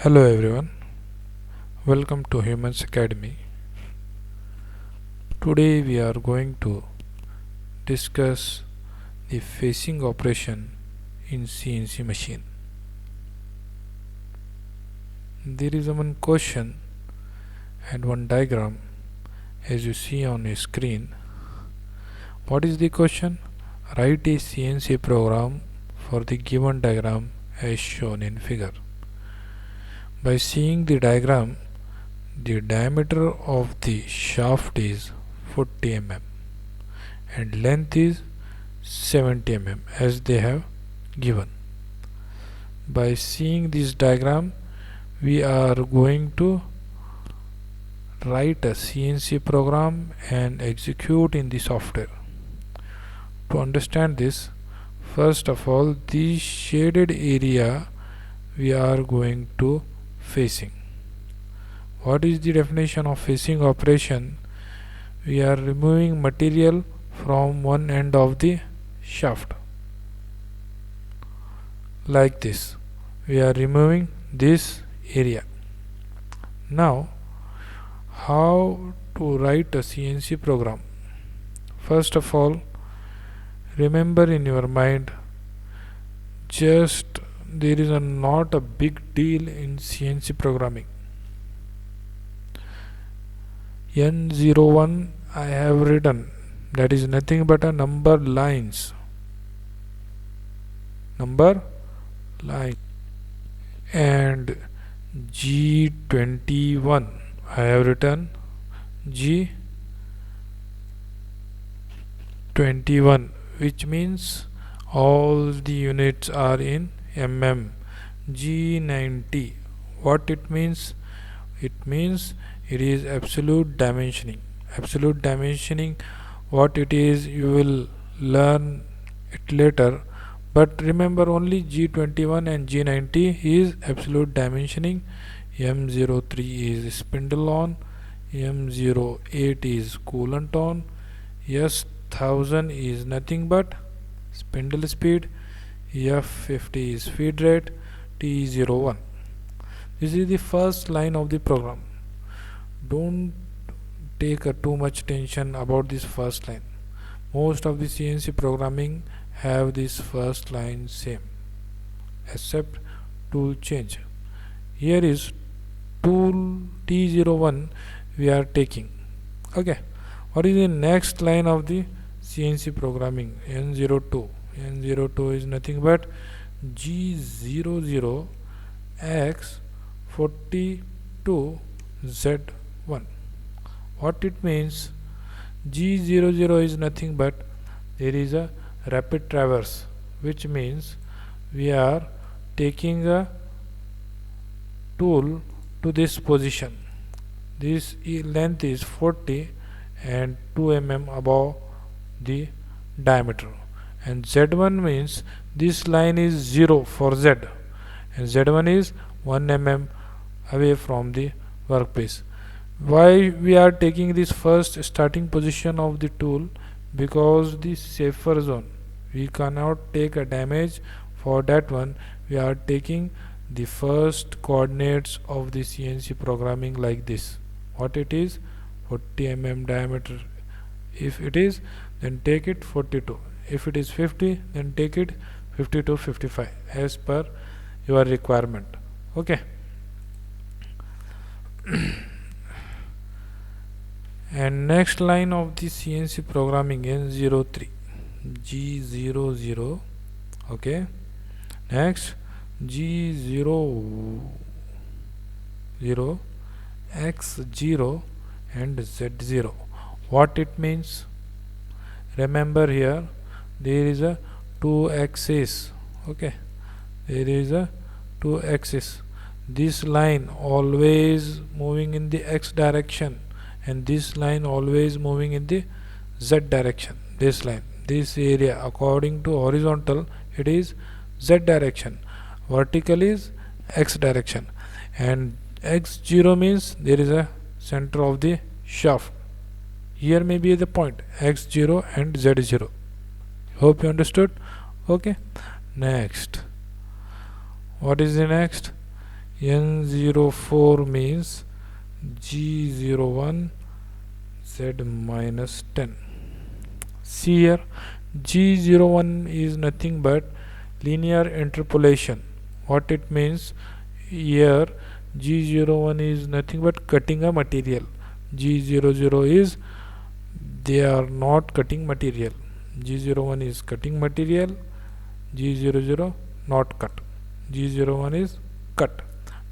Hello everyone, welcome to Humans Academy. Today we are going to discuss the phasing operation in CNC machine. There is one question and one diagram as you see on your screen. What is the question? Write a CNC program for the given diagram as shown in figure. By seeing the diagram, the diameter of the shaft is 40 mm and length is 70 mm as they have given. By seeing this diagram, we are going to write a CNC program and execute in the software. To understand this, first of all, this shaded area we are going to phasing. What is the definition of phasing operation? We are removing material from one end of the shaft like this. We are removing this area. Now, how to write a CNC program? First of all, remember in your mind, just there is not a big deal in CNC programming. N01 I have written, that is nothing but a number line, and G21 I have written G21, which means all the units are in mm. G90, what it means? It means it is absolute dimensioning. Absolute dimensioning, what it is, you will learn it later, but remember only G21 and G90 is absolute dimensioning. M03 is spindle on, M08 is coolant on, S1000 is nothing but spindle speed, F50 is feed rate, T01. This is the first line of the program. Don't take too much tension about this first line. Most of the CNC programming have this first line same, except tool change. Here is tool T01 we are taking. Okay, what is the next line of the CNC programming? N02. N02 is nothing but G00 X42Z1. What it means? G00 is nothing but there is a rapid traverse, which means we are taking a tool to this position. This length is 40 and 2 mm above the diameter, and Z1 means this line is 0 for Z, and Z1 is 1 mm away from the workpiece. Why we are taking this first starting position of the tool? Because the safer zone, we cannot take a damage. For that one, we are taking the first coordinates of the CNC programming like this. What it is? 40 mm diameter. If it is, then take it 42. If it is 50, then take it 50 to 55 as per your requirement. Okay. And next line of the CNC programming, N03 G00. Okay, next G00 X0 and Z0. What it means? Remember here there is a 2 axis. Okay, there is a 2 axis. This line always moving in the X direction, and this line always moving in the Z direction. This line, this area, according to horizontal, it is Z direction, vertical is X direction, and X0 means there is a center of the shaft. Here may be the point X0 and Z0. Hope you understood. Okay, next, what is the next? N04 means G01 Z minus 10. See here, G01 is nothing but linear interpolation. What it means here, G01 is nothing but cutting a material. G00 is they are not cutting material. G01 is cutting material, G00 not cut. G01 is cut.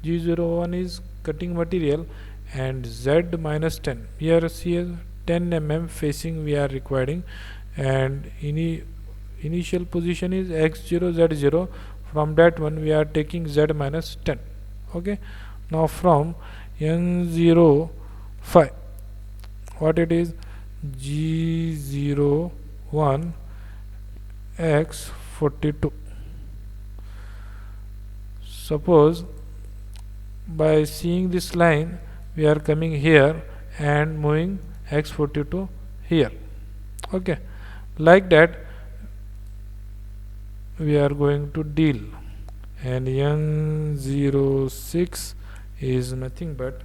G01 is cutting material, and Z minus 10. Here see 10 mm facing we are requiring, and initial position is x0 z0. From that one we are taking Z minus 10. Okay. Now from N05, what it is, G01 x42. Suppose by seeing this line we are coming here and moving x42 here. Okay, like that we are going to deal. And N06 is nothing but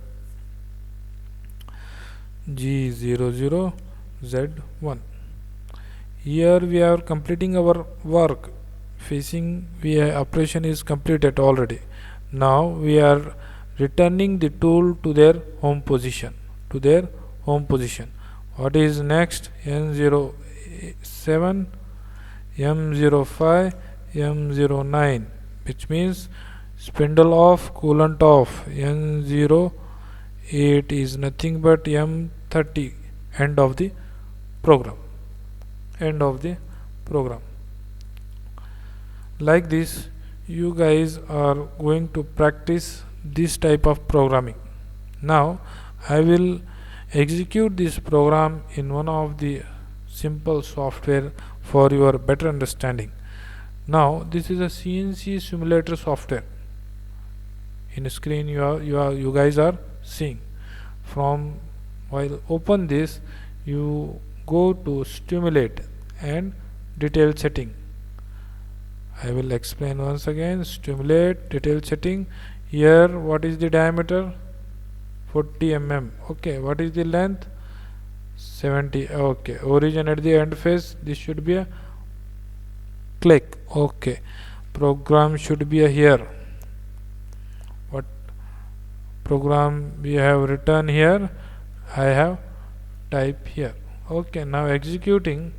G00 Z1. Here we are completing our work. Facing operation is completed already. Now we are returning the tool to their home position. What is next? N07, M05, M09, which means spindle off, coolant off. N08 is nothing but M30. End of the program. Like this, you guys are going to practice this type of programming. Now I will execute this program in one of the simple software for your better understanding. Now this is a CNC simulator software. In the screen you guys are seeing. From while open this, you go to stimulate and detail setting. I will explain once again. Stimulate, detail setting. Here what is the diameter? 40 mm. Okay, what is the length? 70. Okay, origin at the end face, this should be a click. Okay, program should be a here. What program we have written here, I have type here. Okay, now executing.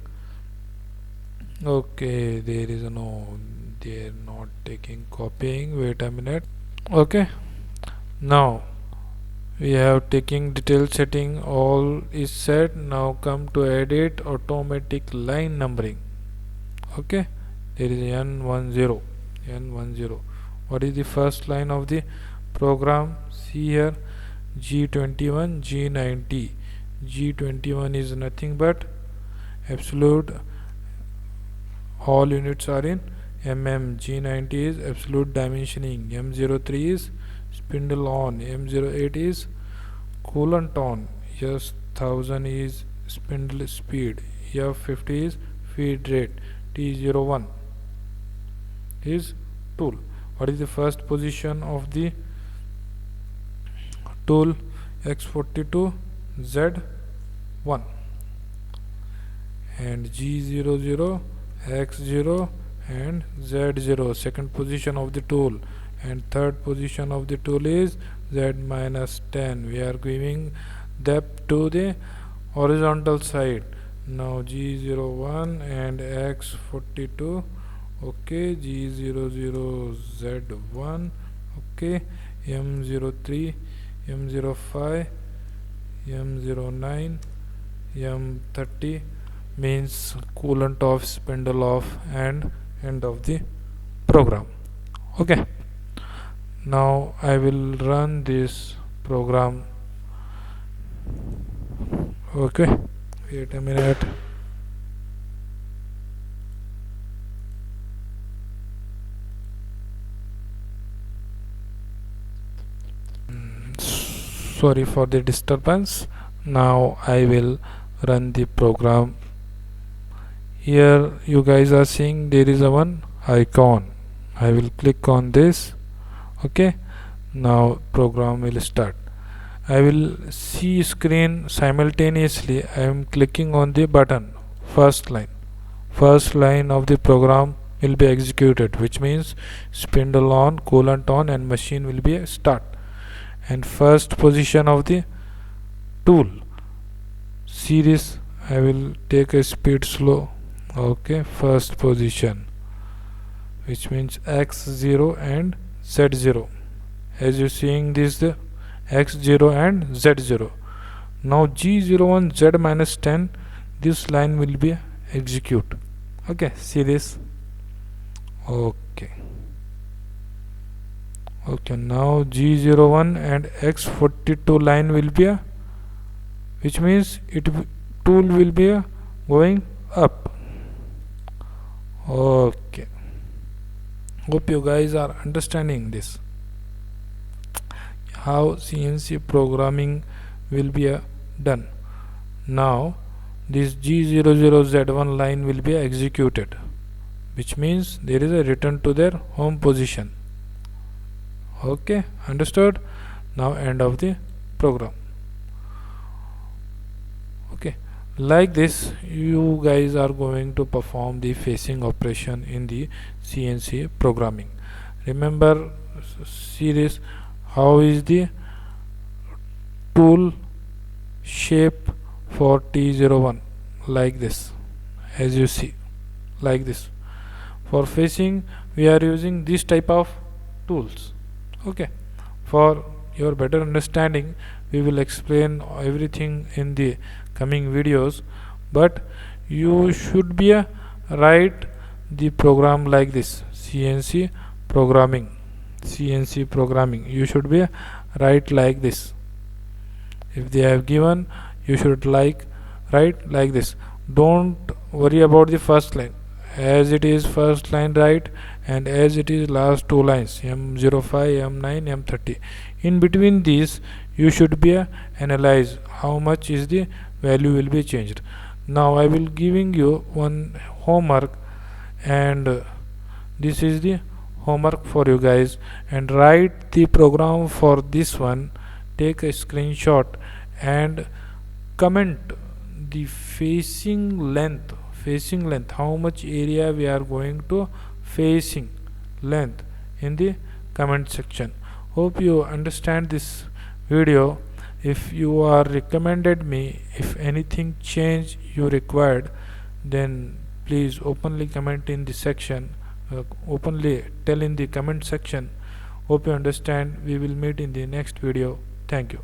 Okay, there is no, they are not taking copying. Wait a minute. Okay, now we have taking detail setting, all is set. Now come to edit automatic line numbering. Okay, there is N10. What is the first line of the program? See here, G21, G90. G21 is nothing but absolute, all units are in mm. G90 is absolute dimensioning. M03 is spindle on. M08 is coolant on. S1000 is spindle speed. F50 is feed rate. T01 is tool. What is the first position of the tool? X42 Z1. And G00 X0 and Z0, second position of the tool. And third position of the tool is Z minus 10. We are giving depth to the horizontal side. Now G01 and X42. Okay, G00 Z1. Okay, M03, M05, M09, M30 means coolant off, spindle off, and end of the program. Okay, now I will run this program. Okay, wait a minute. Sorry for the disturbance. Now I will run the program. Here you guys are seeing there is a one icon. I will click on this. Okay, Now program will start. I will see screen simultaneously. I am clicking on the button. First line of the program will be executed, which means spindle on, coolant on, and machine will be a start. And first position of the tool. See this, I will take a speed slow. Okay, first position, which means x0 and z0. As you seeing this, the x0 and z0. Now g01 z minus 10, this line will be execute. Okay, see this. Okay, now g01 and x42 line will be which means tool will be going up. Okay, hope you guys are understanding this, how CNC programming will be done. Now this G00Z1 line will be executed, which means there is a return to their home position. Okay, understood? Now end of the program. Okay, like this you guys are going to perform the facing operation in the CNC programming. Remember, see this, how is the tool shape for T01, like this, as you see, like this. For facing we are using this type of tools. Okay, for your better understanding we will explain everything in the coming videos, but you should be write the program like this, CNC programming. You should be write like this. If they have given, you should write like this. Don't worry about the first line, as it is first line right, and as it is last two lines, M05, M9, M30. In between these you should be analyze how much is the value will be changed. Now I will giving you one homework, and this is the homework for you guys, and write the program for this one. Take a screenshot and comment the facing length, how much area we are going to facing length in the comment section. Hope you understand this video. If you are recommended me, if anything change you required, then please openly comment in the section, openly tell in the comment section. Hope you understand. We will meet in the next video. Thank you.